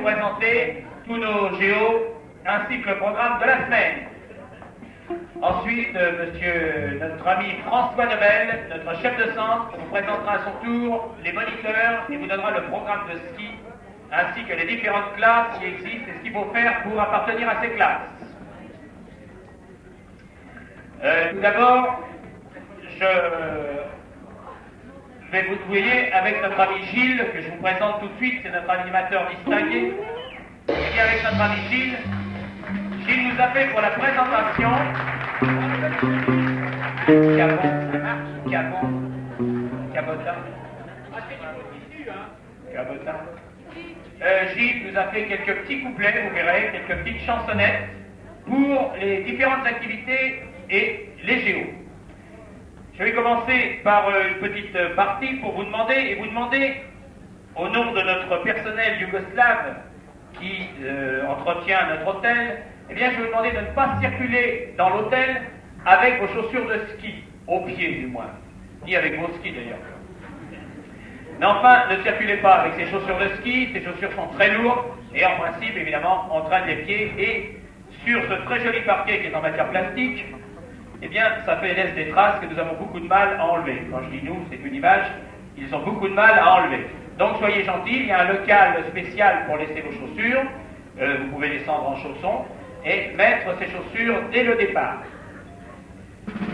vous présenter tous nos géos ainsi que le programme de la semaine. Ensuite, notre ami François Nebel, notre chef de centre, vous présentera à son tour les moniteurs et vous donnera le programme de ski ainsi que les différentes classes qui existent et ce qu'il faut faire pour appartenir à ces classes. Tout d'abord, je vais vous voyez avec notre ami Gilles, que je vous présente tout de suite, c'est notre animateur distingué. Et avec notre ami Gilles nous a fait pour la présentation. Gilles nous a fait quelques petits couplets, vous verrez, quelques petites chansonnettes pour les différentes activités et les géos. Je vais commencer par une petite partie pour vous demander, au nom de notre personnel yougoslave qui entretient notre hôtel, eh bien je vais vous demander de ne pas circuler dans l'hôtel avec vos chaussures de ski, aux pieds du moins, ni avec vos skis d'ailleurs. Mais enfin, ne circulez pas avec ces chaussures de ski, ces chaussures sont très lourdes et en principe, évidemment, on traîne les pieds et sur ce très joli parquet qui est en matière plastique, eh bien, ça laisse des traces que nous avons beaucoup de mal à enlever. Quand je dis nous, c'est une image, ils ont beaucoup de mal à enlever. Donc soyez gentils, il y a un local spécial pour laisser vos chaussures, vous pouvez descendre en chaussons et mettre ces chaussures dès le départ.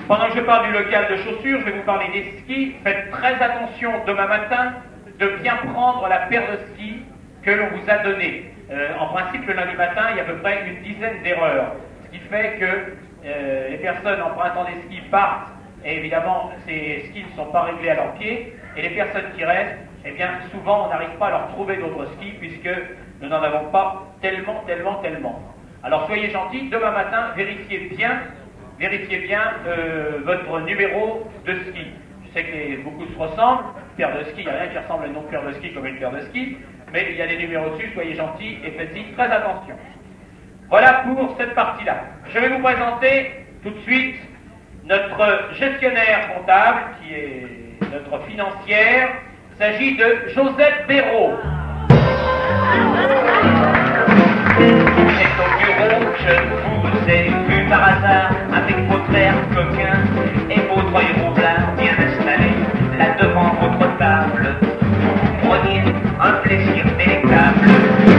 Pendant que je parle du local de chaussures, je vais vous parler des skis. Faites très attention demain matin de bien prendre la paire de skis que l'on vous a donnée. En principe, le lundi matin, il y a à peu près une dizaine d'erreurs, ce qui fait que les personnes empruntant des skis partent et évidemment ces skis ne sont pas réglés à leurs pieds et les personnes qui restent, eh bien souvent on n'arrive pas à leur trouver d'autres skis puisque nous n'en avons pas tellement. Alors soyez gentils, demain matin vérifiez bien votre numéro de ski. Je sais que beaucoup se ressemblent, paire de ski, il n'y a rien qui ressemble à une autre paire de ski comme une paire de ski, mais il y a des numéros dessus, soyez gentils et faites-y très attention. Voilà pour cette partie-là. Je vais vous présenter tout de suite notre gestionnaire comptable, qui est notre financière. Il s'agit de Josette Béraud. C'est au bureau que je vous ai vu par hasard, avec votre air coquin et votre œil roublard bien installé, là devant votre table. Vous preniez un plaisir délectable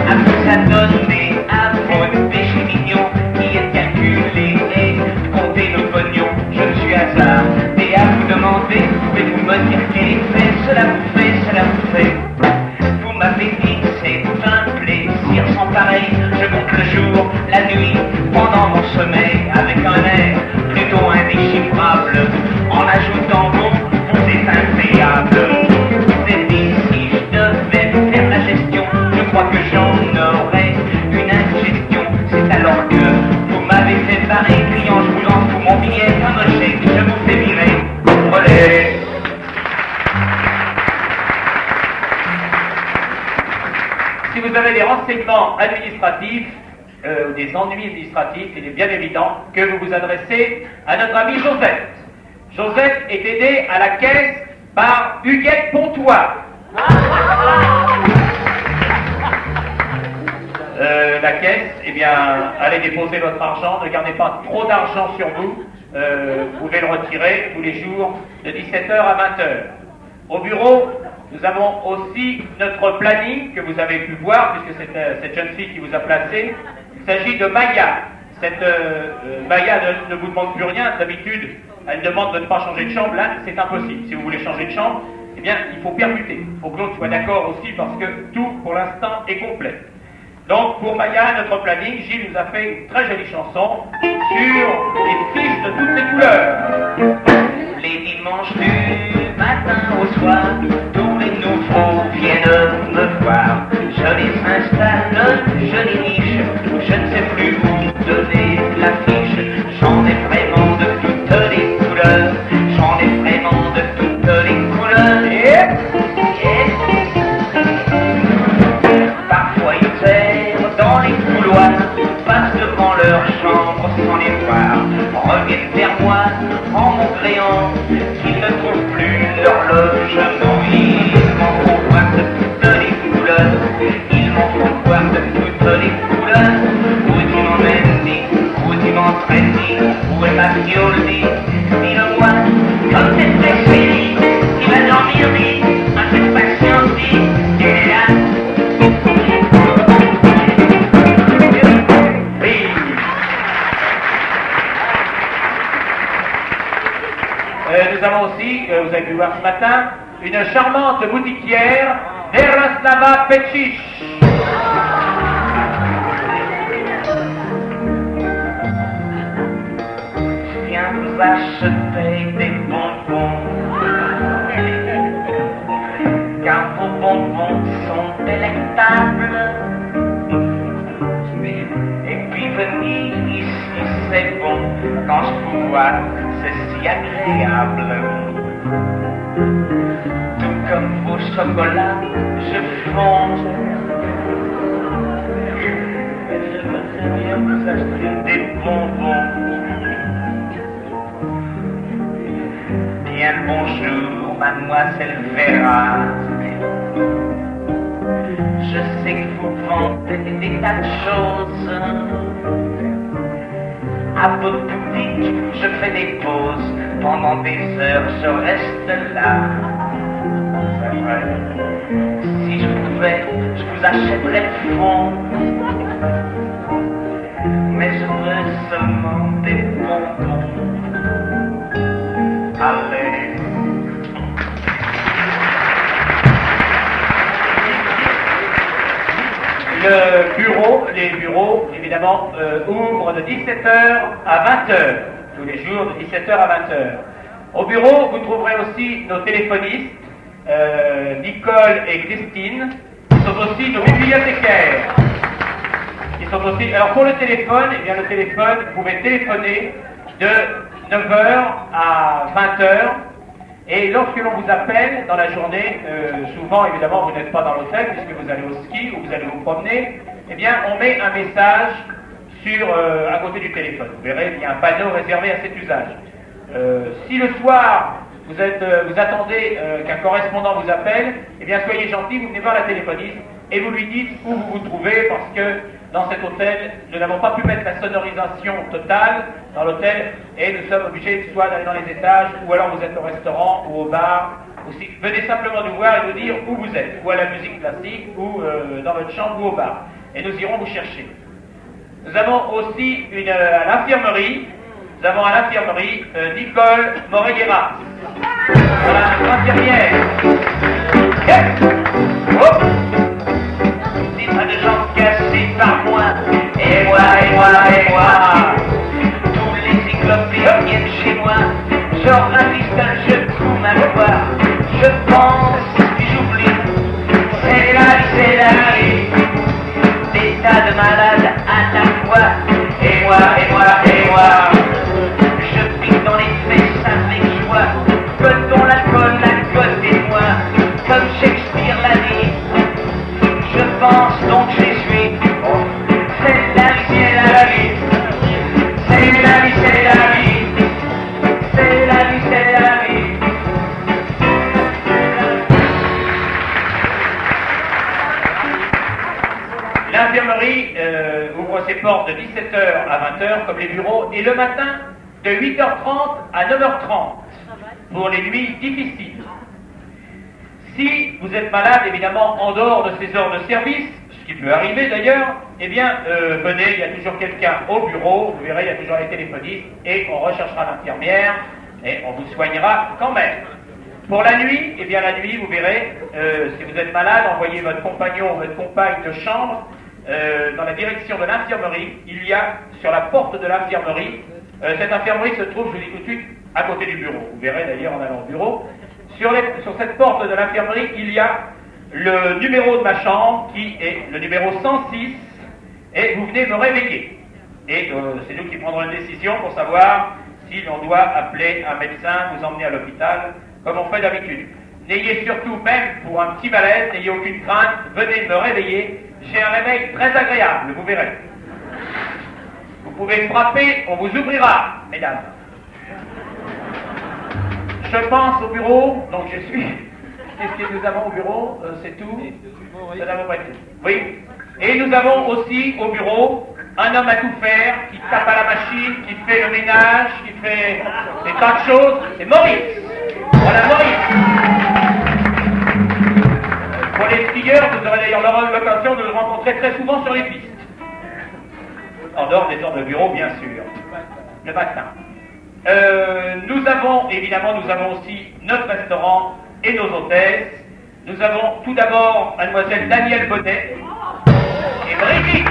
à vous adonner à votre péché mignon qui est calculé et compter le pognon. Je ne suis hasard et à vous demander, pouvez-vous me dire quel effet cela vous fait. Vous m'avez dit c'est un plaisir sans pareil. Je compte le jour, la nuit, pendant mon sommeil, avec un air plutôt indéchiffrable, en ajoutant bon, vous êtes impayable. Vous êtes dit si je devais faire la gestion, je crois que j'en aurais une ingestion. C'est alors que vous m'avez fait pareil, criant je vous en fous mon billet, comme un chèque, je vous fais virer. Olé. Si vous avez des renseignements administratifs ou des ennuis administratifs, il est bien évident que vous vous adressez à notre amie Josette. Josette est aidée à la caisse par Huguette Pontois. La caisse, eh bien, allez déposer votre argent, ne gardez pas trop d'argent sur vous, vous pouvez le retirer tous les jours de 17h à 20h. Au bureau, nous avons aussi notre planning que vous avez pu voir, puisque c'est cette jeune fille qui vous a placé. Il s'agit de Maya. Cette Maya ne vous demande plus rien, d'habitude, elle demande de ne pas changer de chambre. Là, c'est impossible. Si vous voulez changer de chambre, eh bien, il faut permuter. Il faut que l'autre soit d'accord aussi, parce que tout, pour l'instant, est complet. Donc, pour Maya, notre planning, Gilles nous a fait une très jolie chanson sur les fiches de toutes les couleurs. Les dimanches du matin au soir, tous les nouveaux viennent me voir. Je les installe, je les niche, je ne sais plus où donner l'affiche. J'en ai vraiment de toutes les couleurs, j'en ai vraiment de toutes les couleurs. Parfois ils errent dans les couloirs, passent devant leur chambre sans les voir, reviennent vers moi en mon gréant, qu'ils ne trouvent plus leur logement. Ils m'en font voir de toutes les couleurs, ils m'en font voir voir de toutes les couleurs. Où tu m'emmènes, dis, où tu m'entraînes, dis, où est ma violée, dis-le-moi. Comme c'est très chérie, qui va dormir, dis, un peu de patience, dis, et là. Nous avons aussi, vous avez pu voir ce matin, une charmante boutiquière, Veroslava Petchich. Viens vous acheter des bonbons, car vos bonbons sont délectables. Et puis venir ici, c'est bon, quand je vous vois, c'est si agréable. Tout comme vos chocolats, je fonds. Mais je voudrais bien vous acheter des bonbons. Bien le bonjour, mademoiselle Vera. Je sais que vous vendez des tas de choses. À votre boutique, je fais des pauses. Pendant des heures, je reste là. C'est vrai. Si je pouvais, je vous achèterais le fond. Mais je veux seulement des bonbons. Allez. Les bureaux, évidemment, ouvrent de 17h à 20h, tous les jours de 17h à 20h. Au bureau, vous trouverez aussi nos téléphonistes, Nicole et Christine, qui sont aussi nos bibliothécaires. Alors pour le téléphone, eh bien le téléphone, vous pouvez téléphoner de 9h à 20h. Et lorsque l'on vous appelle dans la journée, souvent évidemment vous n'êtes pas dans l'hôtel puisque vous allez au ski ou vous allez vous promener, eh bien on met un message à côté du téléphone. Vous verrez, il y a un panneau réservé à cet usage. Si le soir vous attendez qu'un correspondant vous appelle, eh bien soyez gentil, vous venez voir la téléphoniste et vous lui dites où vous vous trouvez parce que dans cet hôtel, nous n'avons pas pu mettre la sonorisation totale dans l'hôtel et nous sommes obligés soit d'aller dans les étages ou alors vous êtes au restaurant ou au bar. Aussi, venez simplement nous voir et nous dire où vous êtes, ou à la musique classique ou dans votre chambre ou au bar. Et nous irons vous chercher. Nous avons aussi à l'infirmerie, Nicole Moreguera. Voilà, infirmière. Yes. Oh. Pas de gens cassés par moi, et moi, et moi, et moi. Tous les cyclopes viennent chez moi, genre un pistole, je couds ma voix. Je pense, puis j'oublie, c'est la vie, des tas de malades à la fois. Et moi, et moi, et moi, je pique dans les fesses avec joie. Cotons l'alcool à côté de moi, comme Shakespeare l'a dit. Je pense donc je suis. Oh, c'est la vie, c'est la vie. C'est la vie, c'est la vie. C'est la vie, c'est la vie. L'infirmerie ouvre ses portes de 17h à 20h comme les bureaux et le matin de 8h30 à 9h30 pour les nuits difficiles. Si vous êtes malade, évidemment, en dehors de ces heures de service, ce qui peut arriver d'ailleurs, eh bien, venez, il y a toujours quelqu'un au bureau, vous verrez, il y a toujours les téléphonistes, et on recherchera l'infirmière, et on vous soignera quand même. Pour la nuit, eh bien, la nuit, vous verrez, si vous êtes malade, envoyez votre compagnon ou votre compagne de chambre dans la direction de l'infirmerie. Il y a, sur la porte de l'infirmerie, cette infirmerie se trouve, je vous dis tout de suite, à côté du bureau. Vous verrez d'ailleurs en allant au bureau. Sur cette porte de l'infirmerie, il y a le numéro de ma chambre qui est le numéro 106 et vous venez me réveiller. Et c'est nous qui prendrons une décision pour savoir si l'on doit appeler un médecin, vous emmener à l'hôpital, comme on fait d'habitude. N'ayez surtout, même pour un petit malaise, n'ayez aucune crainte, venez me réveiller. J'ai un réveil très agréable, vous verrez. Vous pouvez frapper, on vous ouvrira, mesdames. Je pense au bureau, donc je suis. Qu'est-ce que nous avons au bureau? C'est tout? Nous avons pas tout. Oui. Et nous avons aussi au bureau un homme à tout faire, qui tape à la machine, qui fait le ménage, qui fait des tas de choses. C'est Maurice. Voilà Maurice. Pour les skieurs, vous aurez d'ailleurs l'occasion de le rencontrer très souvent sur les pistes. En dehors des heures de bureau, bien sûr. Le matin. Nous avons aussi notre restaurant et nos hôtesses. Nous avons tout d'abord mademoiselle Danielle Bonnet et Brigitte.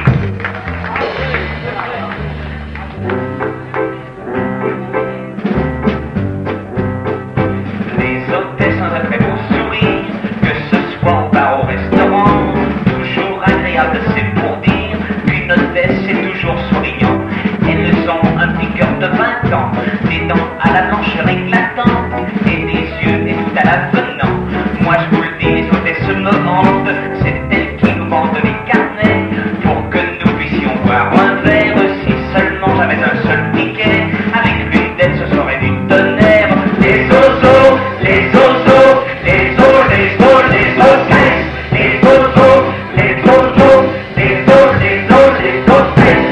Les hôtesses ont un très beau sourire, que ce soit au bar, au restaurant, toujours agréable, c'est pour dire qu'une hôtesse est toujours souriante. Elles ont un petit cœur de 20 ans, des dents à la blancheur éclatante et des yeux et tout à l'avenant. Moi je vous le dis, les hôtesses me hantent, c'est elles qui nous vendent les carnets pour que nous puissions boire un verre, si seulement j'avais un seul ticket. Avec l'une d'elles ce serait du tonnerre. Les osos, les osos, les os, les os, les hôtesses. Les osos, les osos, les os, les os, les hôtesses.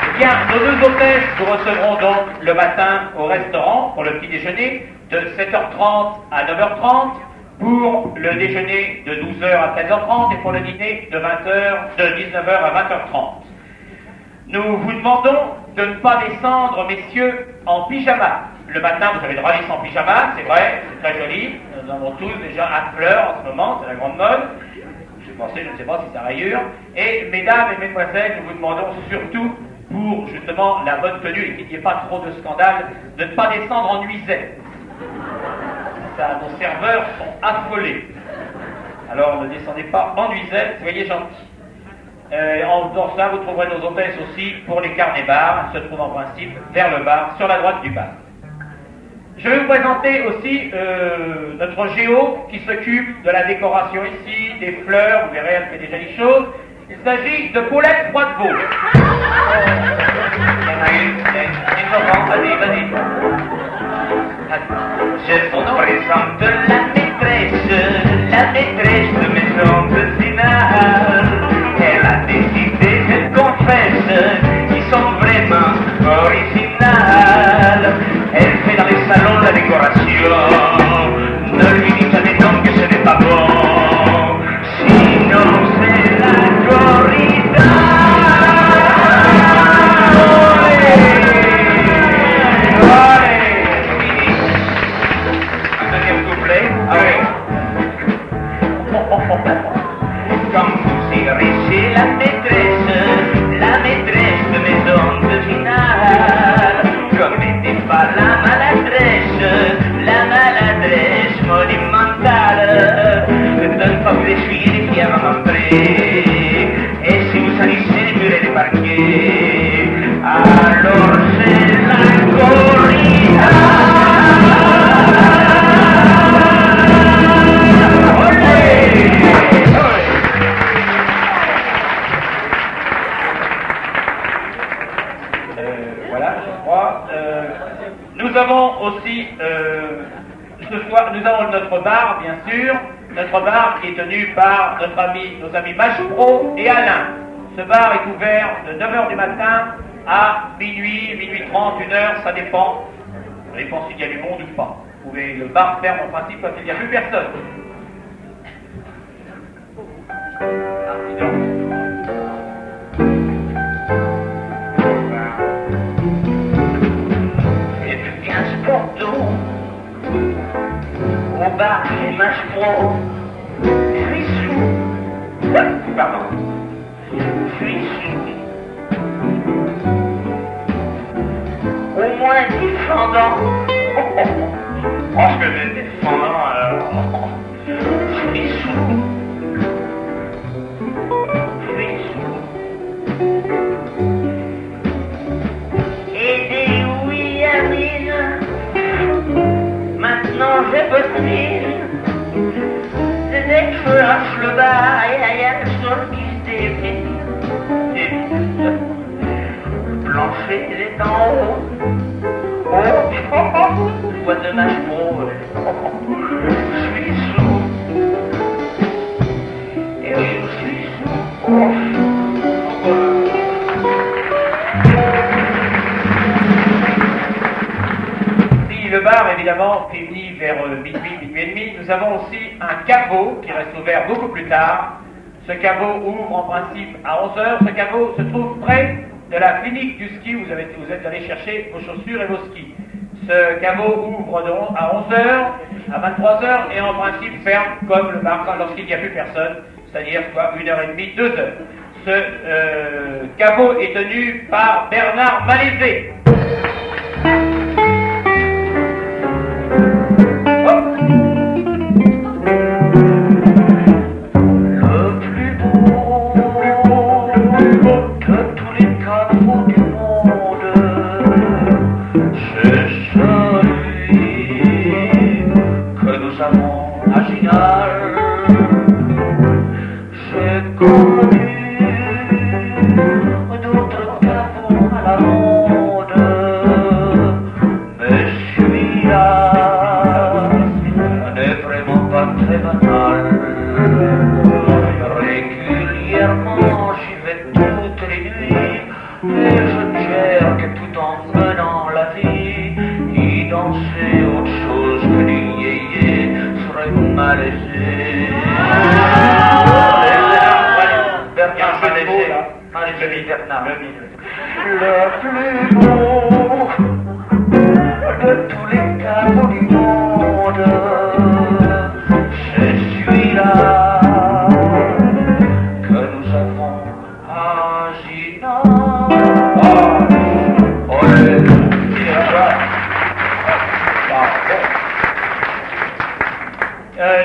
Eh bien, nos deux hôtesses nous recevront donc le matin au restaurant pour le petit déjeuner de 7h30 à 9h30, pour le déjeuner de 12h à 13h30 et pour le dîner de 19h à 20h30. Nous vous demandons de ne pas descendre, messieurs, en pyjama. Le matin, vous avez le droit d'aller en pyjama, c'est vrai, c'est très joli. Nous avons tous déjà à fleurs en ce moment, c'est la grande mode. Je ne sais pas si c'est rayure. Et mesdames et mesdemoiselles, nous vous demandons surtout, pour justement la bonne tenue et qu'il n'y ait pas trop de scandale, de ne pas descendre en nuisette. Nos serveurs sont affolés. Alors ne descendez pas en nuisette, soyez gentils. En dehors de ça, vous trouverez nos hôtesses aussi pour les carnets-bars. Elles se trouvent en principe vers le bar, sur la droite du bar. Je vais vous présenter aussi notre géo qui s'occupe de la décoration ici, des fleurs, vous verrez, elle fait des jolies choses. Il s'agit de Paulette Froidevaux. Il y en a une Laurent, vas-y. Je vous présente la maîtresse de maison de Zinal. Elle a des idées, je confesse, qui sont vraiment originales. Elle fait dans les salons la décoration. Ne lui dites jamais non que ce n'est pas bon. Sinon c'est la corrida. Quand vous irez chez la maîtresse de maison de finale, commettez pas la maladresse monumentale de ne pas vous essuyer les pieds avant d'entrer. Et si vous salissez les murs et les parquets, alors c'est la corrida. Voilà, je crois. Nous avons aussi, ce soir, nous avons notre bar, bien sûr. Notre bar qui est tenu par nos amis Machepro et Alain. Ce bar est ouvert de 9h du matin à minuit, minuit 30, 1h, ça dépend. Ça dépend s'il y a du monde ou pas. Le bar ferme en principe quand il n'y a plus personne. Dis donc. Au bar chez Machepro, je suis sous. Pardon. Je suis sous. Au moins défendant. Oh, je vais défendant alors. Je suis sous. Je suis sous. Et des oui à mine. Maintenant je bottine. Dès que je lâche le bar, il y a le sol qui se défile. Et le plancher est en haut. Oh, boîte de Machepro. Je suis sous. généralement finit vers minuit, minuit et demi. Nous avons aussi un caveau qui reste ouvert beaucoup plus tard. Ce caveau ouvre en principe à 11 heures. Ce caveau se trouve près de la clinique du ski où vous êtes allé chercher vos chaussures et vos skis. Ce caveau ouvre à 11 heures, à 23 heures et en principe ferme comme le bar lorsqu'il n'y a plus personne, c'est-à-dire quoi, 1h30, 2 heures. Ce caveau est tenu par Bernard Malaisé.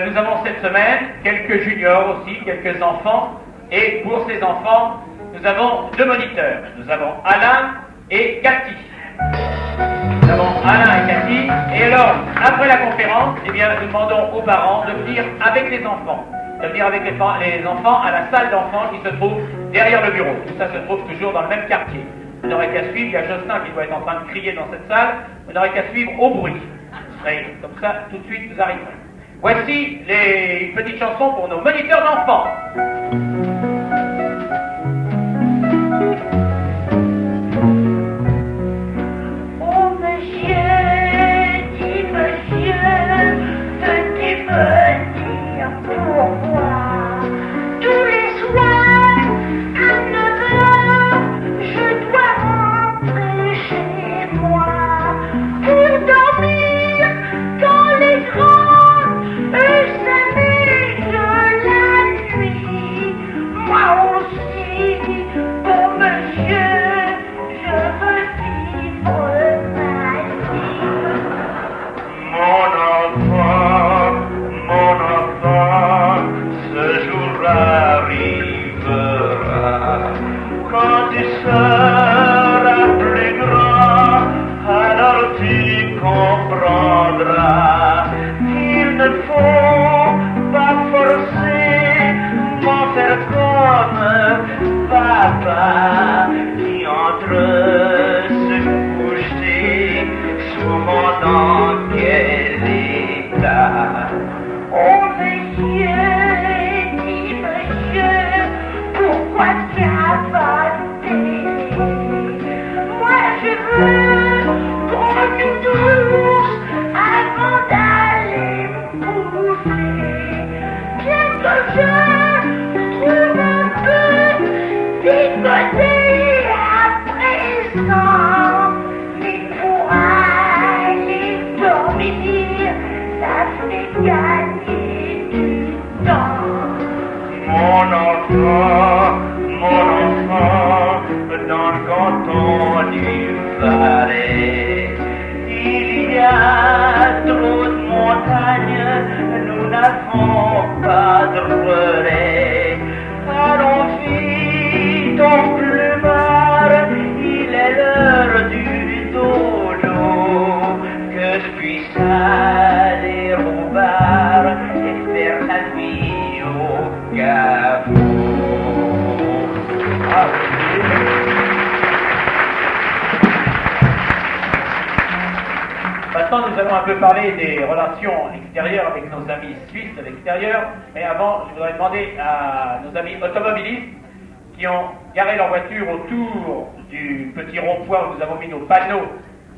Nous avons cette semaine quelques juniors aussi, quelques enfants, et pour ces enfants, nous avons deux moniteurs. Nous avons Alain et Cathy. Nous avons Alain et Cathy, et alors, après la conférence, eh bien, nous demandons aux parents de venir avec les enfants. De venir avec les enfants à la salle d'enfants qui se trouve derrière le bureau. Tout ça se trouve toujours dans le même quartier. Vous n'aurez qu'à suivre, il y a Jocelyn qui doit être en train de crier dans cette salle, vous n'aurez qu'à suivre au bruit. Vous serez comme ça, tout de suite, vous arriverez. Voici les petites chansons pour nos moniteurs d'enfants. Oh monsieur, dis monsieur, peux-tu me dire pourquoi tous les soirs à 9 heures je dois rentrer chez moi pour dormir quand les grands eux s'amusent la nuit. Moi aussi, bon monsieur, je veux vivre ma vie. Mon enfant, ce jour arrivera quand tu seras plus grand, alors tu comprendras qu'il ne faut pas forcer m'en faire comme papa qui entre se coucher souvent dans quel état. Oh monsieur, dis monsieur, pourquoi tu as pas de télé? Moi je veux gros nounours avant d'aller me coucher. Bien que je trouve un peu déconné à présent, mais pour aller dormir, ça fait gagner du temps. Mon enfant, dans le canton du Valais, il y a trop de montagnes, nous n'avons pas de relais. Allons vite en plumard, il est l'heure du dodo, que je puisse aller au bar et faire la vie au caveau. Maintenant, nous allons un peu parler des relations extérieures avec nos amis suisses de l'extérieur. Mais avant, je voudrais demander à nos amis automobilistes qui ont garé leur voiture autour du petit rond-point où nous avons mis nos panneaux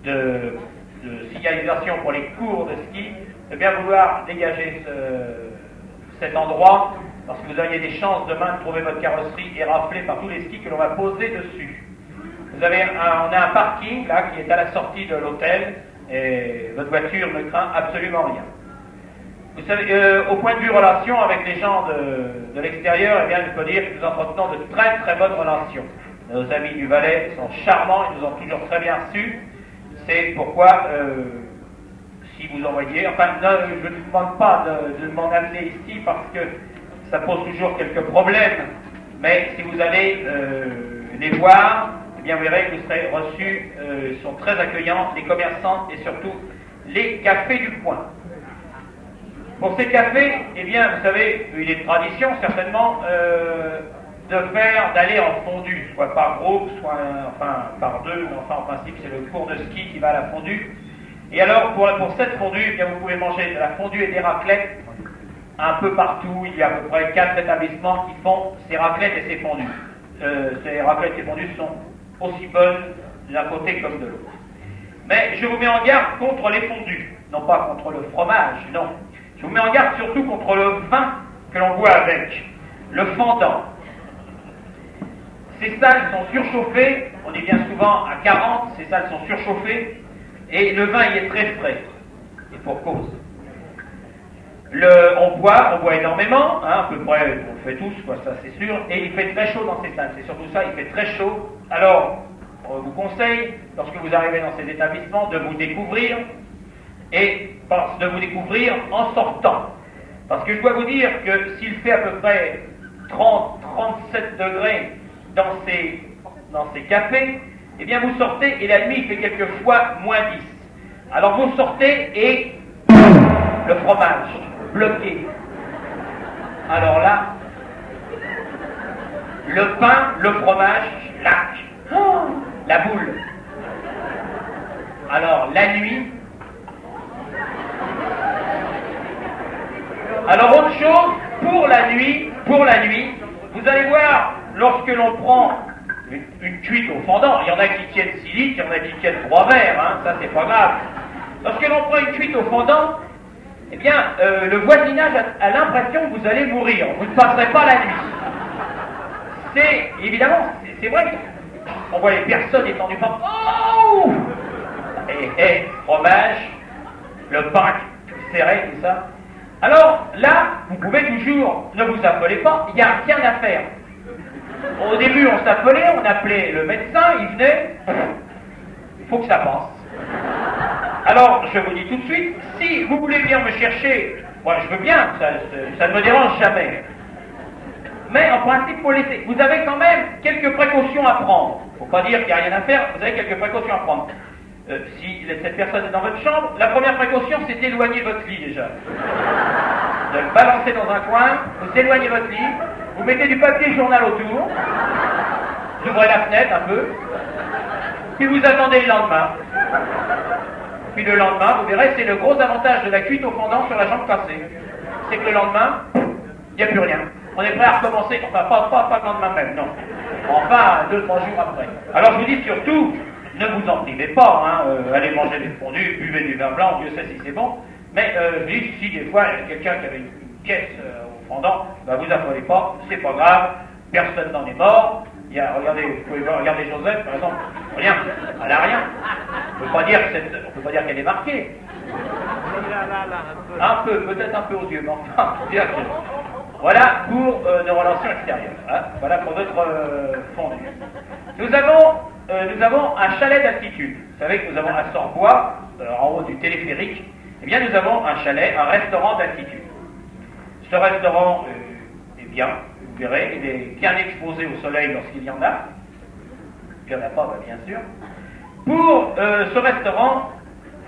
de de signalisation pour les cours de ski, de bien vouloir dégager cet endroit, parce que vous auriez des chances demain de trouver votre carrosserie éraflée par tous les skis que l'on va poser dessus. On a un parking là qui est à la sortie de l'hôtel, et votre voiture ne craint absolument rien. Vous savez, au point de vue relation avec les gens de l'extérieur, eh bien, il faut dire que nous entretenons de très très bonnes relations. Nos amis du Valais sont charmants, ils nous ont toujours très bien reçus. C'est pourquoi, si vous envoyez, enfin, non, je ne vous demande pas de m'en amener ici parce que ça pose toujours quelques problèmes, mais si vous allez les voir, eh bien, vous verrez que vous serez reçus, ils sont très accueillants, les commerçants et surtout les cafés du coin. Pour ces cafés, eh bien, vous savez, il est de tradition certainement d'aller en fondue, soit par groupe, soit par deux, mais enfin en principe c'est le cours de ski qui va à la fondue. Et alors pour cette fondue, eh bien, vous pouvez manger de la fondue et des raclettes un peu partout. Il y a à peu près 4 établissements qui font ces raclettes et ces fondues. Ces raclettes et fondues sont aussi bonnes d'un côté comme de l'autre. Mais je vous mets en garde contre les fondues, non pas contre le fromage, non. Je vous mets en garde surtout contre le vin que l'on boit avec, le fendant. Ces salles sont surchauffées, on est bien souvent à 40, ces salles sont surchauffées, et le vin y est très frais, et pour cause. On boit énormément, hein, à peu près, on le fait tous, quoi, ça c'est sûr, et il fait très chaud dans ces salles, c'est surtout ça, il fait très chaud. Alors, on vous conseille, lorsque vous arrivez dans ces établissements, de vous découvrir, et de vous découvrir en sortant. Parce que je dois vous dire que s'il fait à peu près 30-37 degrés dans ces cafés, eh bien vous sortez et la nuit il fait quelquefois moins 10. Alors vous sortez et le fromage bloqué. Alors là, le pain, le fromage, la boule. Alors la nuit. Alors autre chose, pour la nuit, vous allez voir, lorsque l'on prend une cuite au fendant, il y en a qui tiennent 6 litres, il y en a qui tiennent 3 verres, hein, ça c'est pas grave. Lorsque l'on prend une cuite au fendant, eh bien, le voisinage a l'impression que vous allez mourir, vous ne passerez pas la nuit. C'est, évidemment, c'est vrai, on voit les personnes étendues par... Oh et fromage, le pain serré, tout ça. Alors là, vous pouvez toujours, ne vous affolez pas, il n'y a rien à faire. Au début, on s'appelait, on appelait le médecin, il venait, il faut que ça passe. Alors, je vous dis tout de suite, si vous voulez venir me chercher, moi je veux bien, ça ne me dérange jamais. Mais en principe, il faut laisser. Vous avez quand même quelques précautions à prendre. Il ne faut pas dire qu'il n'y a rien à faire, vous avez quelques précautions à prendre. Si cette personne est dans votre chambre, la première précaution, c'est d'éloigner votre lit déjà. De le balancer dans un coin, vous éloignez votre lit, vous mettez du papier journal autour, vous ouvrez la fenêtre un peu, puis vous attendez le lendemain. Puis le lendemain, vous verrez, c'est le gros avantage de la cuite au fendant sur la jambe cassée. C'est que le lendemain, il n'y a plus rien. On est prêt à recommencer, enfin pas le lendemain même, non. Enfin, 2-3 jours après. Alors je vous dis surtout, ne vous en privez pas, hein, allez manger des fondus, buvez du vin blanc, Dieu sait si c'est bon, mais je dis, si des fois il y a quelqu'un qui avait une caisse au fendant, ben, vous affolez pas, c'est pas grave, personne n'en est mort, regardez, vous pouvez regarder Joseph par exemple, rien, elle a rien, on peut pas dire qu'elle est marquée, un peu, peut-être un peu aux yeux, mais enfin, bien que... Voilà pour nos relations extérieures, hein, voilà pour notre fondu. Nous avons un chalet d'altitude. Vous savez que nous avons à Sorbois, en haut du téléphérique, eh bien nous avons un chalet, un restaurant d'altitude. Ce restaurant est bien, vous verrez, il est bien exposé au soleil lorsqu'il y en a. Il n'y en a pas, bien sûr. Pour ce restaurant,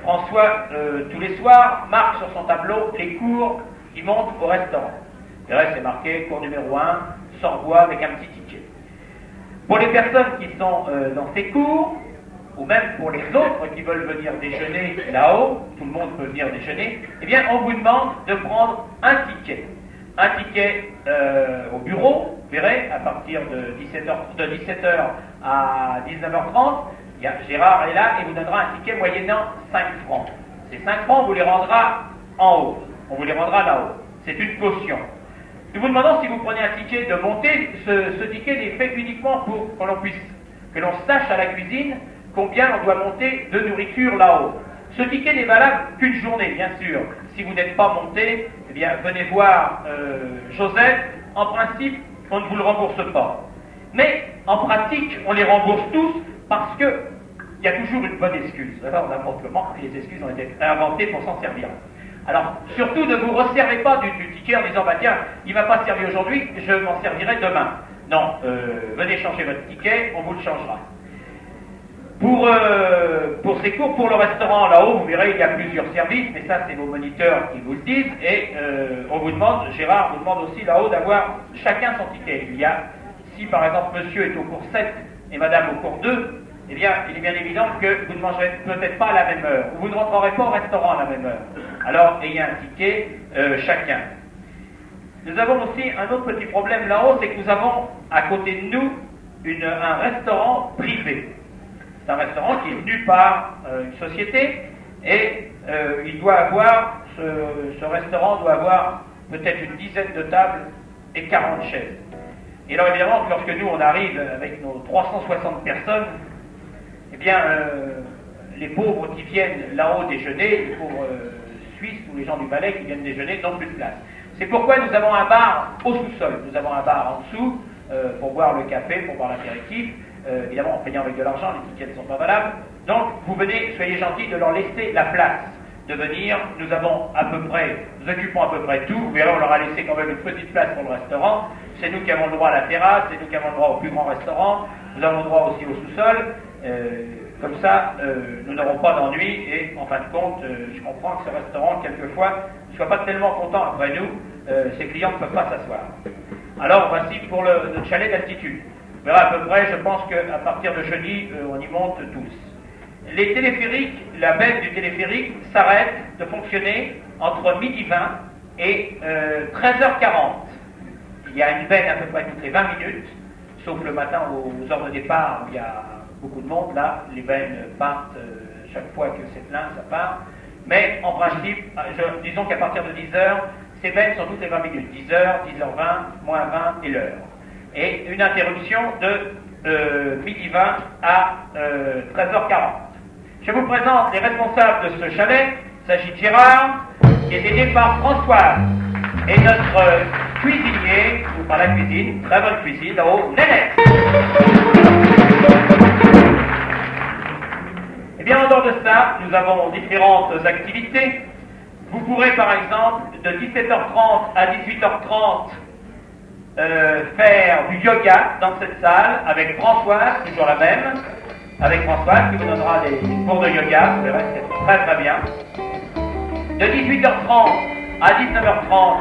François, tous les soirs, marque sur son tableau les cours qui montent au restaurant. Vous verrez, c'est marqué cours numéro 1, Sorbois avec un petit ticket. Pour les personnes qui sont dans ces cours, ou même pour les autres qui veulent venir déjeuner là-haut, tout le monde peut venir déjeuner, eh bien on vous demande de prendre un ticket. Un ticket au bureau, vous verrez, à partir de 17h à 19h30, Gérard est là et vous donnera un ticket moyennant 5 francs. Ces 5 francs, on vous les rendra en haut. On vous les rendra là-haut. C'est une caution. Nous vous demandons si vous prenez un ticket de montée, ce ticket n'est fait uniquement pour que l'on sache à la cuisine combien on doit monter de nourriture là-haut. Ce ticket n'est valable qu'une journée, bien sûr. Si vous n'êtes pas monté, eh bien, venez voir Joseph. En principe, on ne vous le rembourse pas. Mais, en pratique, on les rembourse tous parce que il y a toujours une bonne excuse. Alors, on a montré que les excuses ont été inventées pour s'en servir. Alors, surtout, ne vous resservez pas du ticket en disant, bah tiens, il ne m'a pas servi aujourd'hui, je m'en servirai demain. Non, venez changer votre ticket, on vous le changera. Pour ces cours, pour le restaurant là-haut, vous verrez, il y a plusieurs services, mais ça, c'est vos moniteurs qui vous le disent, et on vous demande, Gérard vous demande aussi là-haut d'avoir chacun son ticket. Il y a, si par exemple monsieur est au cours 7 et madame au cours 2, eh bien, il est bien évident que vous ne mangerez peut-être pas à la même heure, ou vous ne rentrerez pas au restaurant à la même heure. Alors, ayez un ticket chacun. Nous avons aussi un autre petit problème là-haut, c'est que nous avons à côté de nous un restaurant privé. C'est un restaurant qui est tenu par une société et il doit avoir, ce restaurant doit avoir peut-être une dizaine de tables et 40 chaises. Et alors évidemment, lorsque nous on arrive avec nos 360 personnes, eh bien les pauvres qui viennent là-haut déjeuner, les pauvres Suisses ou les gens du Valais qui viennent déjeuner n'ont plus de place. C'est pourquoi nous avons un bar au sous-sol. Nous avons un bar en dessous pour boire le café, pour boire l'apéritif. Évidemment en payant avec de l'argent, les tickets ne sont pas valables. Donc vous venez, soyez gentils de leur laisser la place de venir. Nous occupons à peu près tout. Vous verrez, on leur a laissé quand même une petite place pour le restaurant. C'est nous qui avons le droit à la terrasse, c'est nous qui avons le droit au plus grand restaurant. Nous avons le droit aussi au sous-sol. Comme ça, nous n'aurons pas d'ennui et en fin de compte, je comprends que ce restaurant, quelquefois, ne soit pas tellement content après nous, ses clients ne peuvent pas s'asseoir. Alors voici pour le chalet d'altitude. Vous verrez à peu près, je pense qu'à partir de jeudi, on y monte tous. Les téléphériques, la benne du téléphérique s'arrête de fonctionner entre 12h20 et 13h40. Il y a une benne à peu près toutes les 20 minutes, sauf le matin aux heures de départ où il y a beaucoup de monde. Là, les bennes partent chaque fois que c'est plein, ça part. Mais en principe, disons qu'à partir de 10h, ces bennes sont toutes les 20 minutes. 10h, 10h20, moins 20 et l'heure. Et une interruption de 12h20 à 13h40. Je vous présente les responsables de ce chalet. Il s'agit de Gérard, qui est aidé par Françoise. Et notre cuisinier, ou par la cuisine, très bonne cuisine, là-haut, Nénette. Et bien, en dehors de ça, nous avons différentes activités. Vous pourrez, par exemple, de 17h30 à 18h30, faire du yoga dans cette salle avec Françoise, toujours la même, avec Françoise qui vous donnera des cours de yoga, vous verrez, c'est très très bien. De 18h30 à 19h30,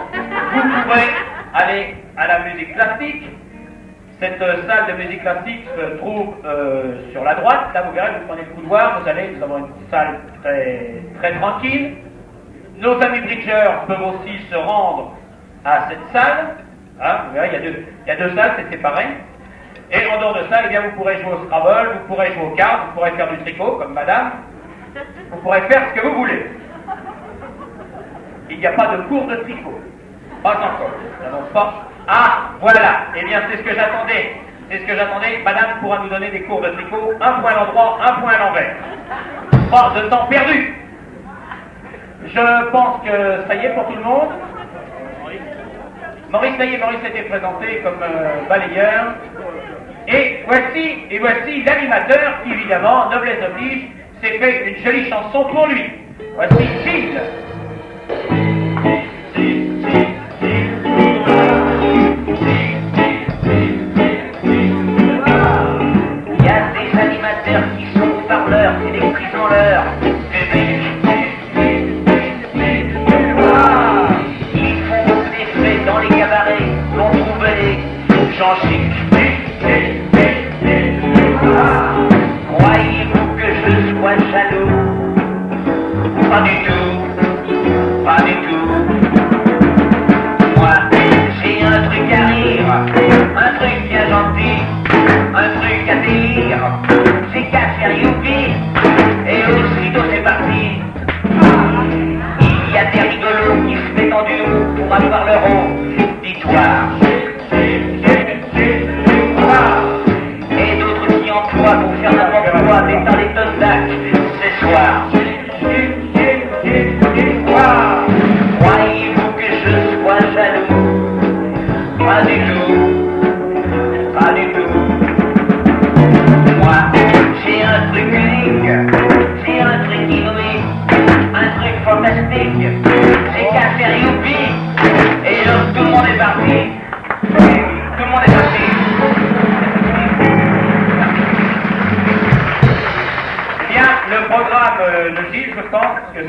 vous pourrez aller à la musique classique. Cette salle de musique classique se trouve sur la droite. Là, vous verrez, vous prenez le couloir, nous avons une salle très, très tranquille. Nos amis bridgeurs peuvent aussi se rendre à cette salle. Hein, vous verrez, il y a deux salles, c'est séparé. Et en dehors de ça, eh bien, vous pourrez jouer au Scrabble, vous pourrez jouer aux cartes, vous pourrez faire du tricot, comme madame. Vous pourrez faire ce que vous voulez. Il n'y a pas de cours de tricot. Pas encore. Nous n'avons pas. Ah, voilà. Eh bien, c'est ce que j'attendais. C'est ce que j'attendais. Madame pourra nous donner des cours de tricot, un point à l'endroit, un point à l'envers. Pas de temps perdu. Je pense que ça y est pour tout le monde. Maurice, ça y est, Maurice a été présenté comme balayeur. Et voici l'animateur qui, évidemment, noblesse oblige, s'est fait une jolie chanson pour lui. Voici Gilles. Il y a des animateurs qui sont parleurs, c'est des prisons-leur. Ils font des fêtes dans les cabarets, vont trouver gens chics. Croyez-vous que je sois jaloux? Pas du tout, pas du tout. Moi, j'ai un truc à rire, un truc bien gentil, un truc à délire. J'ai qu'à faire you.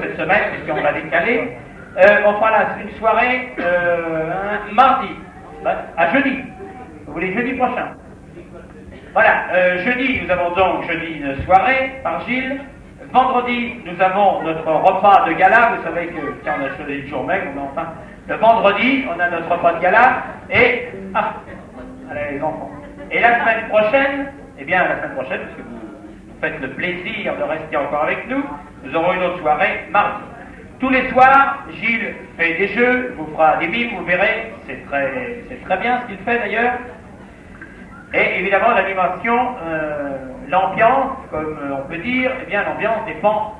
cette semaine, puisqu'on va décaler. On fera là une soirée mardi, à jeudi. Vous voulez jeudi prochain? Voilà, jeudi, nous avons donc jeudi une soirée par Gilles. Vendredi, nous avons notre repas de gala. Vous savez que quand on a choisi le jour même, enfin, le vendredi, on a notre repas de gala. Et, allez les enfants. Et la semaine prochaine, parce que vous faites le plaisir de rester encore avec nous, nous aurons une autre soirée mardi. Tous les soirs, Gilles fait des jeux, vous fera des mimes, vous verrez, c'est très bien ce qu'il fait d'ailleurs. Et évidemment, l'animation, l'ambiance, comme on peut dire, l'ambiance dépend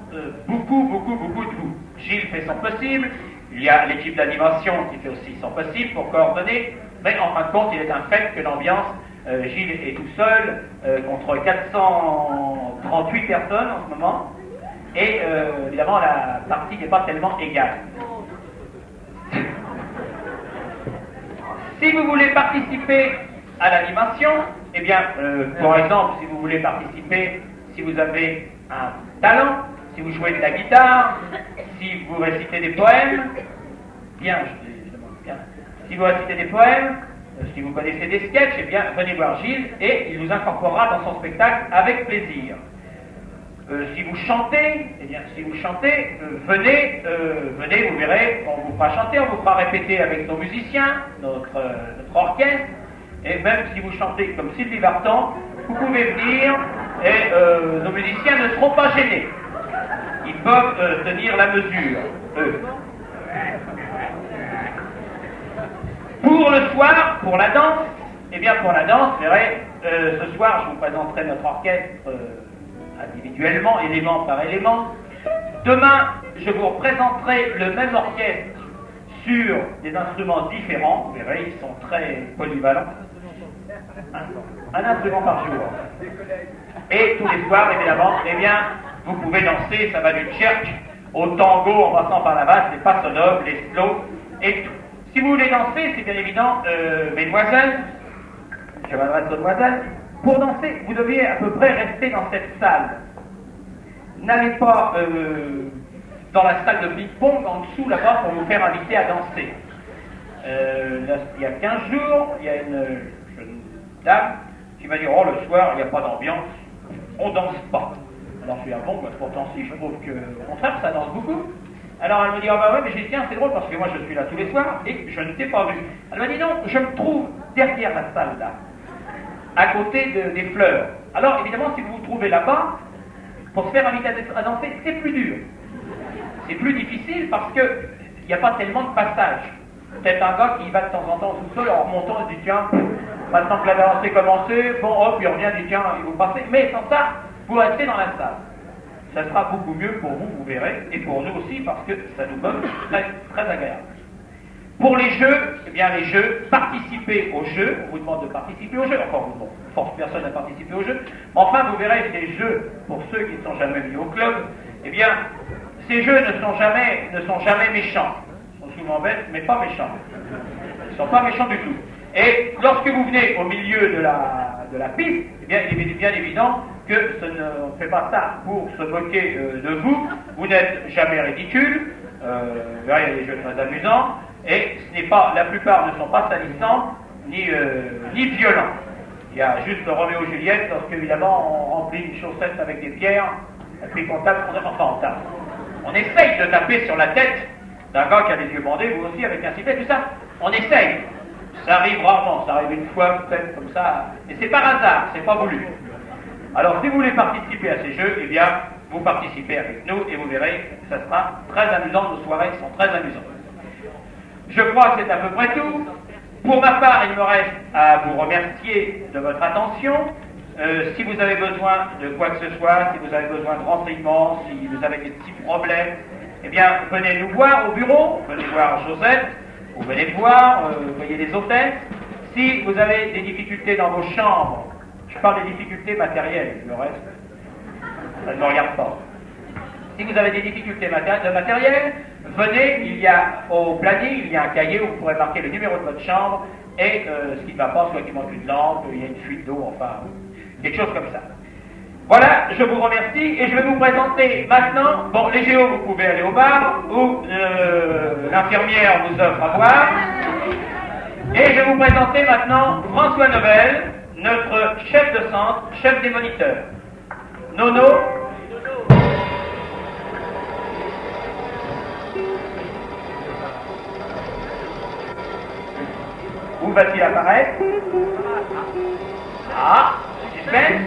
beaucoup de vous. Gilles fait son possible, il y a l'équipe d'animation qui fait aussi son possible pour coordonner, mais en fin de compte, il est un fait que l'ambiance, Gilles est tout seul contre 438 personnes en ce moment, et évidemment, la partie n'est pas tellement égale. Si vous voulez participer à l'animation, par exemple, si vous voulez participer, si vous avez un talent, si vous jouez de la guitare, si vous récitez des poèmes, si vous récitez des poèmes, si vous connaissez des sketchs, venez voir Gilles et il vous incorporera dans son spectacle avec plaisir. Si vous chantez, venez, vous verrez, on vous fera chanter, on vous fera répéter avec nos musiciens, notre orchestre. Et même si vous chantez comme Sylvie Vartan, vous pouvez venir et nos musiciens ne seront pas gênés. Ils peuvent tenir la mesure, eux. Pour le soir, pour la danse, vous verrez, ce soir, je vous présenterai notre orchestre individuellement, élément par élément. Demain, je vous représenterai le même orchestre sur des instruments différents. Vous verrez, ils sont très polyvalents. Un instrument par jour. Et tous les soirs, évidemment, vous pouvez danser, ça va du tchèque au tango en passant par la basse, les passonov, les slow et tout. Si vous voulez danser, c'est bien évident, mesdemoiselles, je m'adresse aux demoiselles, pour danser, vous deviez à peu près rester dans cette salle. N'allez pas dans la salle de ping-pong en dessous là-bas pour vous faire inviter à danser. Il y a 15 jours, il y a une jeune dame qui m'a dit « Oh, le soir, il n'y a pas d'ambiance, on danse pas. » Alors je lui ai dit « Bon, pourtant si, je trouve que, au contraire, ça danse beaucoup. » Alors elle me dit « Ah bah ouais, mais j'ai dit tiens, c'est drôle parce que moi je suis là tous les soirs et je ne t'ai pas vu. » Elle m'a dit « Non, je me trouve derrière la salle là, à côté des fleurs. » Alors évidemment, si vous vous trouvez là-bas, pour se faire inviter à danser, c'est plus dur. C'est plus difficile parce qu'il n'y a pas tellement de passages. Peut-être un gars qui va de temps en temps tout seul en remontant et dit tiens, maintenant que la danse est commencée, bon hop, il revient et dit tiens, il vous passez. Mais sans ça, vous restez dans la salle. Ça sera beaucoup mieux pour vous, vous verrez, et pour nous aussi, parce que ça nous donne très, très agréable. Pour les jeux, les jeux, participez aux jeux, on vous demande de participer aux jeux, enfin, on ne force personne à participer aux jeux, enfin, vous verrez, ces jeux, pour ceux qui ne sont jamais mis au club, ces jeux ne sont jamais méchants. Ils sont souvent bêtes, mais pas méchants. Ils ne sont pas méchants du tout. Et lorsque vous venez au milieu de la piste, il est bien évident que on ne fait pas ça pour se moquer de vous. Vous n'êtes jamais ridicule. Il y a des jeux très amusants. Et la plupart ne sont pas salissants ni violents. Il y a juste Roméo et Juliette, lorsque évidemment on remplit une chaussette avec des pierres, et puis qu'on tape, on tape. On essaye de taper sur la tête d'un gars qui a les yeux bandés, vous aussi avec un sifflet, tout ça. On essaye. Ça arrive rarement, ça arrive une fois peut-être comme ça, et c'est par hasard, c'est pas voulu. Alors si vous voulez participer à ces jeux, vous participez avec nous et vous verrez, ça sera très amusant, nos soirées sont très amusantes. Je crois que c'est à peu près tout. Pour ma part, il me reste à vous remercier de votre attention. Si vous avez besoin de quoi que ce soit, si vous avez besoin de renseignements, si vous avez des petits problèmes, venez nous voir au bureau, venez voir Josette, vous venez me voir, voyez les hôtesses. Si vous avez des difficultés dans vos chambres, je parle des difficultés matérielles, le reste, ça ne me regarde pas. Si vous avez des difficultés matérielles, venez, il y a au planning, il y a un cahier où vous pourrez marquer le numéro de votre chambre et ce qui ne va pas, soit qu'il manque une lampe, il y a une fuite d'eau, enfin, quelque chose comme ça. Voilà, je vous remercie et je vais vous présenter maintenant, bon, les géos, vous pouvez aller au bar où l'infirmière vous offre à boire. Et je vais vous présenter maintenant François Nobel, notre chef de centre, chef des moniteurs. Nono. Où va-t-il apparaître? Ah, suspense.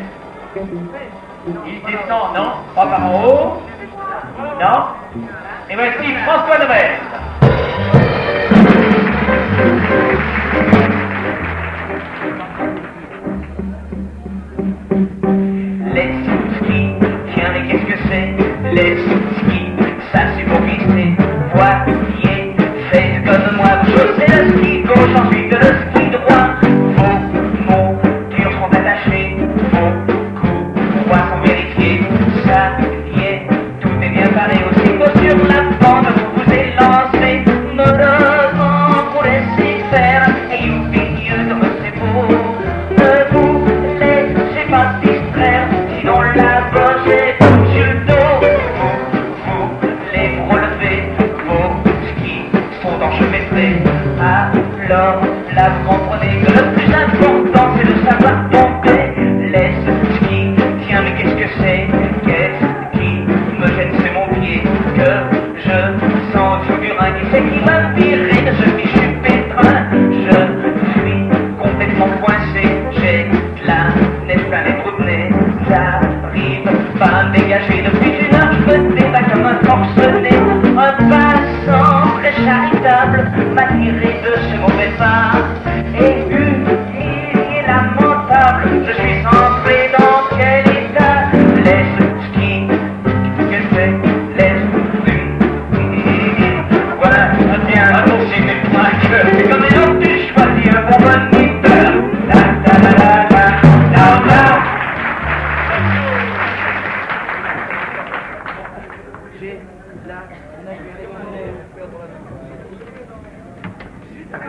Il descend, non? Pas par en haut? Non? Et voici François Nobel. Les skis, tiens mais qu'est-ce que c'est? Les skis, ça c'est pour glisser. Voyez, faites comme moi, vous chaussez le ski gauche, ensuite le ski droit. Vos montures sont attachées, vos coups sont vérifiés. Ça y est, tout est bien paré. Aussitôt sur la pente, vous vous élancez. Mollement, vous laissez faire. Et youpi, comme c'est beau. Ne vous laissez pas distraire, sinon la bosse est sur le dos. Vous les relevez, vos skis sont enchevêtrés. Alors là vous comprenez que le plus important c'est de savoir tomber. Les skis, tiens mais qu'est-ce que c'est? Qu'est-ce qui me gêne? C'est mon pied que je sens tout du rein. Qui c'est qui m'a viré de ce fichu pétrin? Je suis complètement coincé, j'ai de la neige plein les trous de nez. J'arrive pas à me dégager depuis une heure, je me débat comme un forcené. Un passant très charitable m'a tiré de ce mauvais pas. Et humilié, lamentable, je suis entré dans quel état? Les skis, que c'est? Les voilà, bien, c'est mes braques. C'est comme les autres, tu choisis un bon moniteur. La la la la la la la.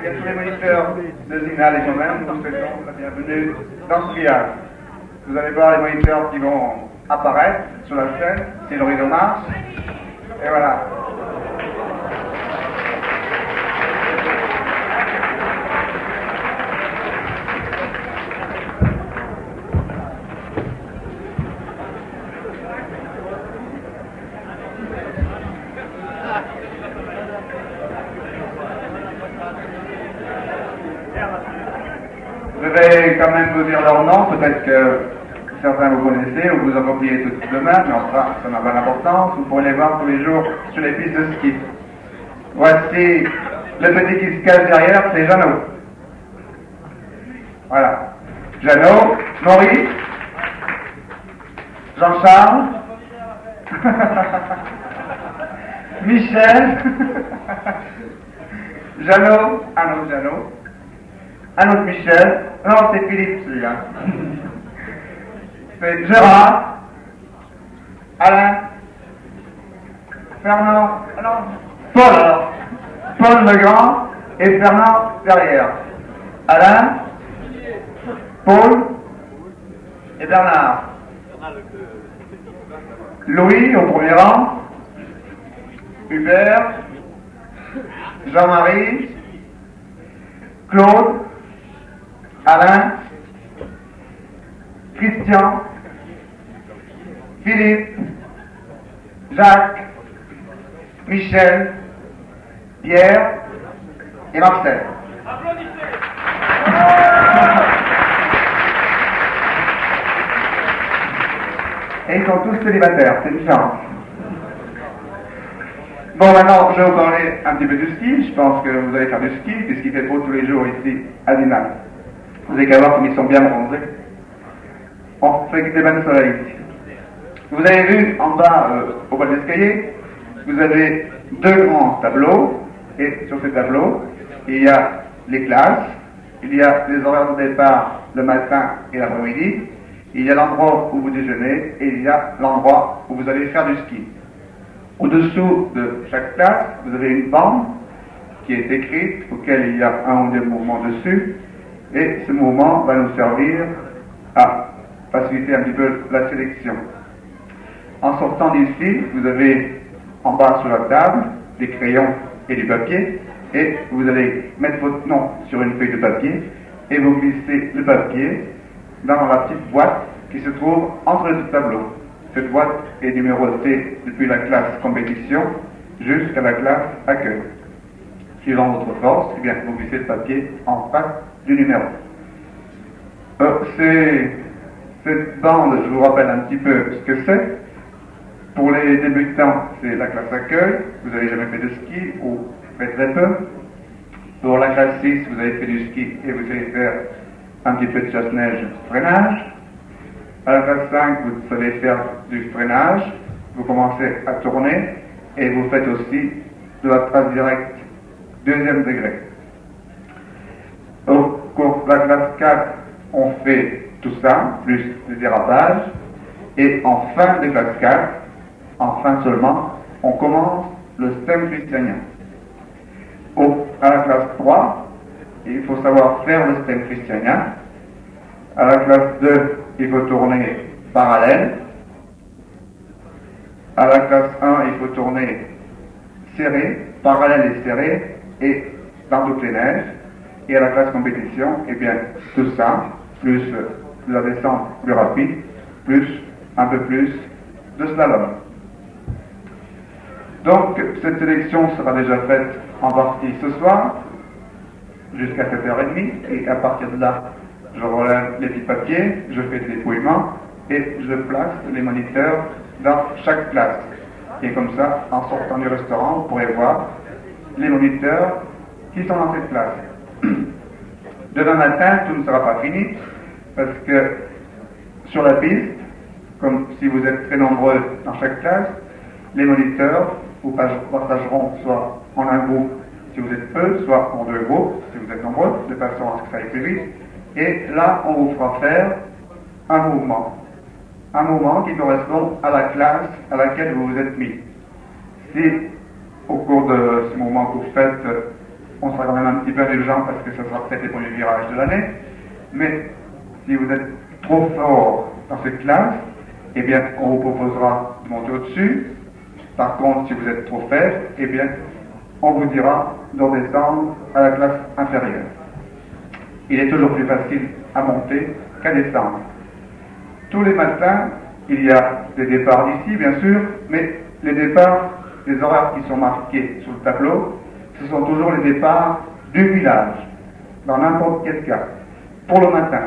Bien, tous les moniteurs de Zinal et moi-même, nous souhaitons la bienvenue dans ce village. Vous allez voir les moniteurs qui vont apparaître sur la scène, c'est le rideau marche. Et voilà. Je vais quand même vous dire leur nom, peut-être que certains vous connaissez ou vous en copiez tout demain, mais enfin, ça n'a pas d'importance, vous pourrez les voir tous les jours sur les pistes de ski. Voici le petit qui se cache derrière, c'est Jeannot. Voilà. Jeannot, Maurice, Jean-Charles, Michel, Jeannot, un autre Jeannot, un autre Michel, non c'est Philippe celui-là, c'est Gérard, Alain, Fernand, Paul Legrand et Fernand derrière. Alain, Paul et Bernard. Louis au premier rang, Hubert, Jean-Marie, Claude, Alain, Christian, Philippe, Jacques, Michel, Pierre et Marcel. Et ils sont tous célibataires, c'est différent. Bon, maintenant, je vais vous parler un petit peu du ski. Je pense que vous allez faire du ski, puisqu'il fait beau tous les jours ici, à Zinal. Vous avez qu'à voir comme ils sont bien bronzés. On fait des bains de soleil ici. Vous avez vu en bas, au bas de l'escalier, vous avez deux grands tableaux, et sur ces tableaux, il y a les classes, il y a les horaires de départ le matin et l'après-midi, il y a l'endroit où vous déjeunez, et il y a l'endroit où vous allez faire du ski. Au-dessous de chaque classe, vous avez une bande qui est écrite, auquel il y a un ou deux mouvements dessus, et ce mouvement va nous servir à faciliter un petit peu la sélection. En sortant d'ici, vous avez en bas sur la table des crayons et du papier, et vous allez mettre votre nom sur une feuille de papier, et vous glissez le papier dans la petite boîte qui se trouve entre les deux tableaux. Cette boîte est numérotée depuis la classe compétition jusqu'à la classe accueil. Suivant votre force, eh bien, vous glissez le papier en face du numéro. Cette bande, je vous rappelle un petit peu ce que c'est. Pour les débutants, c'est la classe accueil. Vous n'avez jamais fait de ski ou fait très peu. Pour la classe 6, vous avez fait du ski et vous savez faire un petit peu de chasse-neige, freinage. À la classe 5, vous savez faire du freinage. Vous commencez à tourner et vous faites aussi de la trace directe, deuxième degré. Au cours de la classe 4, on fait tout ça, plus les dérapages. Et en fin de classe 4, enfin seulement, on commence le stem christianien. À la classe 3, il faut savoir faire le stem christianien. À la classe 2, il faut tourner parallèle. À la classe 1, il faut tourner serré, parallèle et serré, et dans toutes les neiges. Et à la classe compétition, eh bien, tout ça, plus de la descente plus rapide, plus un peu plus de slalom. Donc, cette sélection sera déjà faite en partie ce soir, jusqu'à 7h30, et à partir de là, je relève les petits papiers, je fais des dépouillements, et je place les moniteurs dans chaque classe. Et comme ça, en sortant du restaurant, vous pourrez voir les moniteurs qui sont dans cette classe. Demain matin, tout ne sera pas fini, parce que sur la piste, comme si vous êtes très nombreux dans chaque classe, les moniteurs vous partageront soit en un groupe si vous êtes peu, soit en deux groupes si vous êtes nombreux, de façon à ce que ça aille plus vite. Et là, on vous fera faire un mouvement qui correspond à la classe à laquelle vous vous êtes mis. Si au cours de ce mouvement que vous faites, on sera quand même un petit peu indulgent parce que ce sera peut-être les premiers virages de l'année, mais si vous êtes trop fort dans cette classe, eh bien, on vous proposera de monter au-dessus. Par contre, si vous êtes trop faible, eh bien, on vous dira de redescendre à la classe inférieure. Il est toujours plus facile à monter qu'à descendre. Tous les matins, il y a des départs d'ici, bien sûr, mais les départs, les horaires qui sont marqués sur le tableau, ce sont toujours les départs du village, dans n'importe quel cas, pour le matin.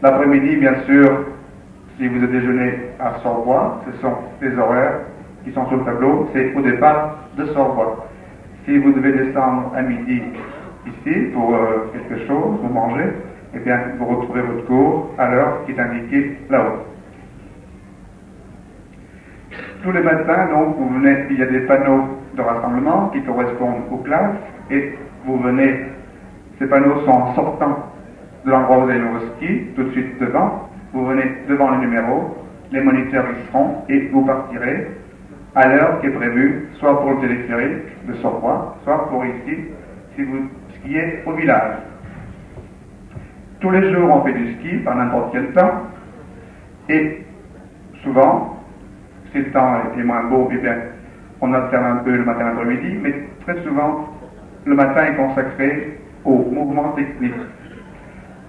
L'après-midi, bien sûr, si vous êtes déjeuné à Sorbois, ce sont les horaires qui sont sur le tableau, c'est au départ de Sorbois. Si vous devez descendre à midi ici pour quelque chose, vous mangez, eh bien, vous retrouvez votre cours à l'heure qui est indiquée là-haut. Tous les matins, donc, vous venez, il y a des panneaux de rassemblement qui correspondent aux classes, et vous venez, ces panneaux sont en sortant de l'endroit où vous allez au ski, tout de suite devant, vous venez devant le numéro, les moniteurs y seront, et vous partirez à l'heure qui est prévue, soit pour le téléphérique de Sorbois, soit pour ici, si vous skiez au village. Tous les jours, on fait du ski, par n'importe quel temps, et souvent, si le temps est moins beau, eh bien, on alterne un peu le matin et l'après-midi, mais très souvent, le matin est consacré aux mouvements techniques.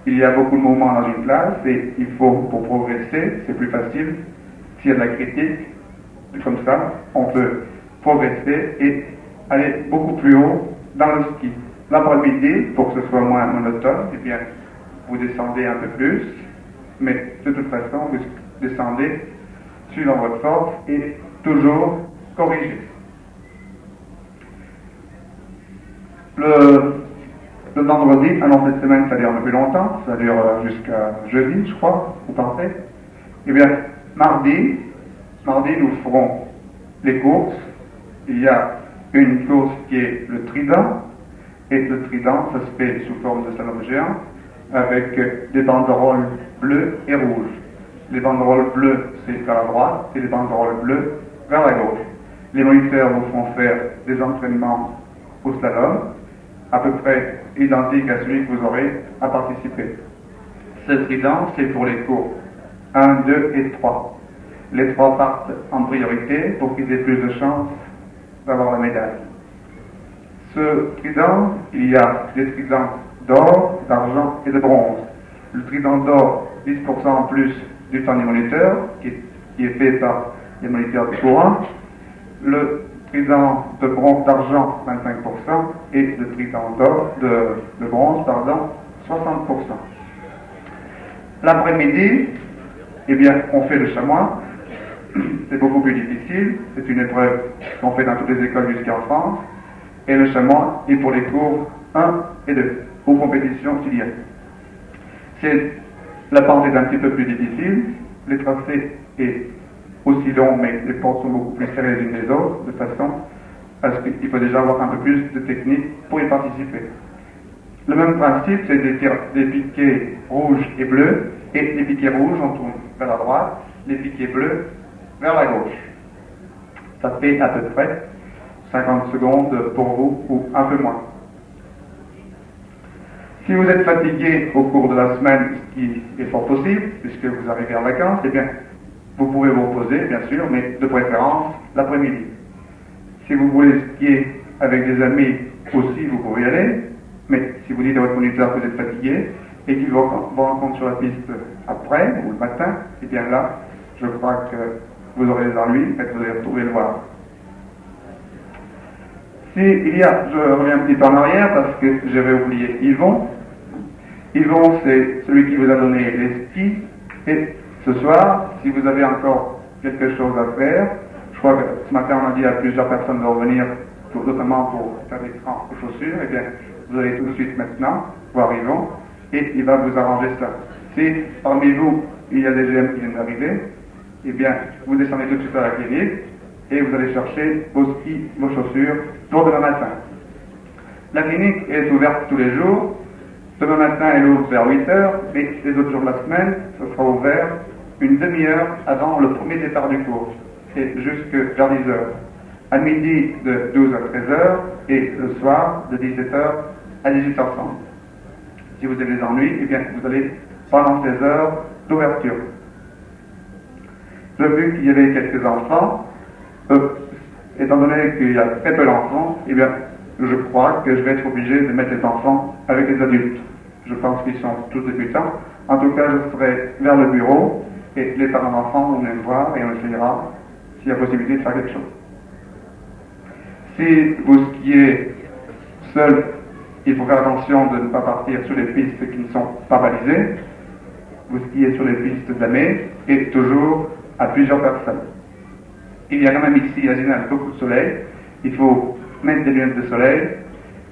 Il y a beaucoup de mouvements dans une classe, et il faut, pour progresser, c'est plus facile, s'il y a de la critique, comme ça, on peut progresser et aller beaucoup plus haut dans le ski. L'après-midi, pour que ce soit moins monotone, eh bien, vous descendez un peu plus, mais de toute façon, vous descendez suivant votre force et toujours corrigé. Le vendredi, alors cette semaine ça dure un peu plus longtemps, ça dure jusqu'à jeudi, je crois, vous pensez. Eh bien, mardi, nous ferons les courses. Il y a une course qui est le trident, et le trident, ça se fait sous forme de slalom géant, avec des banderoles bleues et rouges. Les banderoles bleues, c'est vers la droite, et les banderoles bleues vers la gauche. Les moniteurs vous feront faire des entraînements au slalom, à peu près identiques à celui que vous aurez à participer. Ce trident, c'est pour les cours 1, 2 et 3. Les 3 partent en priorité pour qu'ils aient plus de chances d'avoir la médaille. Ce trident, il y a des tridents d'or, d'argent et de bronze. Le trident d'or, 10% en plus du temps du moniteur, qui est fait par les moniteurs de courant. Le trident de bronze, d'argent, 25%, et le trident d'or, de bronze, 60%. L'après-midi, eh bien, on fait le chamois. C'est beaucoup plus difficile. C'est une épreuve qu'on fait dans toutes les écoles jusqu'en France. Et le chamois est pour les cours 1 et 2, aux compétitions qu'il y a. La pente est un petit peu plus difficile. Les tracés est aussi long, mais les pentes sont beaucoup plus serrées les unes les autres, de façon à ce qu'il faut déjà avoir un peu plus de technique pour y participer. Le même principe, c'est des piquets rouges et bleus, et les piquets rouges, on tourne vers la droite, les piquets bleus vers la gauche. Ça fait à peu près 50 secondes pour vous, ou un peu moins. Si vous êtes fatigué au cours de la semaine, ce qui est fort possible, puisque vous arrivez en vacances, eh bien, vous pouvez vous reposer, bien sûr, mais de préférence l'après-midi. Si vous voulez skier avec des amis aussi, vous pouvez y aller, mais si vous dites à votre moniteur que vous êtes fatigué et qu'il vous rencontre sur la piste après ou le matin, eh bien là, je crois que vous aurez des ennuis et que vous allez retrouver le voir. Je reviens un petit peu en arrière parce que j'avais oublié Yvon. Yvon, c'est celui qui vous a donné les skis. Et ce soir, si vous avez encore quelque chose à faire, je crois que ce matin on a dit à plusieurs personnes de revenir, notamment pour faire des crans aux chaussures, eh bien, vous allez tout de suite maintenant voir Yvon et il va vous arranger ça. Si parmi vous, il y a des GM qui viennent d'arriver, eh bien, vous descendez tout de suite à la clinique et vous allez chercher vos skis, vos chaussures pour demain matin. La clinique est ouverte tous les jours. Demain matin, elle ouvre vers 8 h, mais les autres jours de la semaine, ce sera ouvert une demi-heure avant le premier départ du cours, et jusque vers 10 h. À midi de 12 à 13 h, et le soir de 17 h à 18 h 30. Si vous avez des ennuis, eh bien, vous allez pendant ces heures d'ouverture. J'ai vu qu'il y avait quelques enfants. Étant donné qu'il y a très peu d'enfants, eh bien, je crois que je vais être obligé de mettre les enfants avec les adultes. Je pense qu'ils sont tous débutants. En tout cas, je serai vers le bureau et les parents d'enfants vont venir me voir et on essayera s'il y a possibilité de faire quelque chose. Si vous skiez seul, il faut faire attention de ne pas partir sur les pistes qui ne sont pas balisées. Vous skiez sur les pistes damées et toujours à plusieurs personnes. Il y a quand même ici à Zinal beaucoup de soleil. Il faut mettre des lunettes de soleil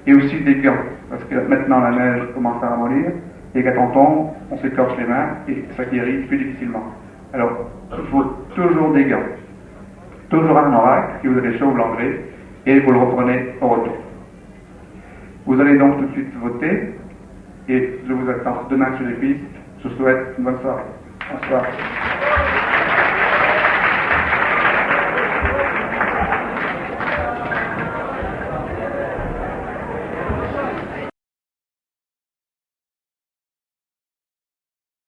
et aussi des gants, parce que maintenant la neige commence à ramollir et quand on tombe, on s'écorche les mains et ça guérit plus difficilement. Alors, il faut toujours des gants, toujours un oracle si vous avez chaud ou l'anglais et vous le reprenez au retour. Vous allez donc tout de suite voter et je vous attends demain sur les pistes. Je vous souhaite une bonne soirée. Bonsoir.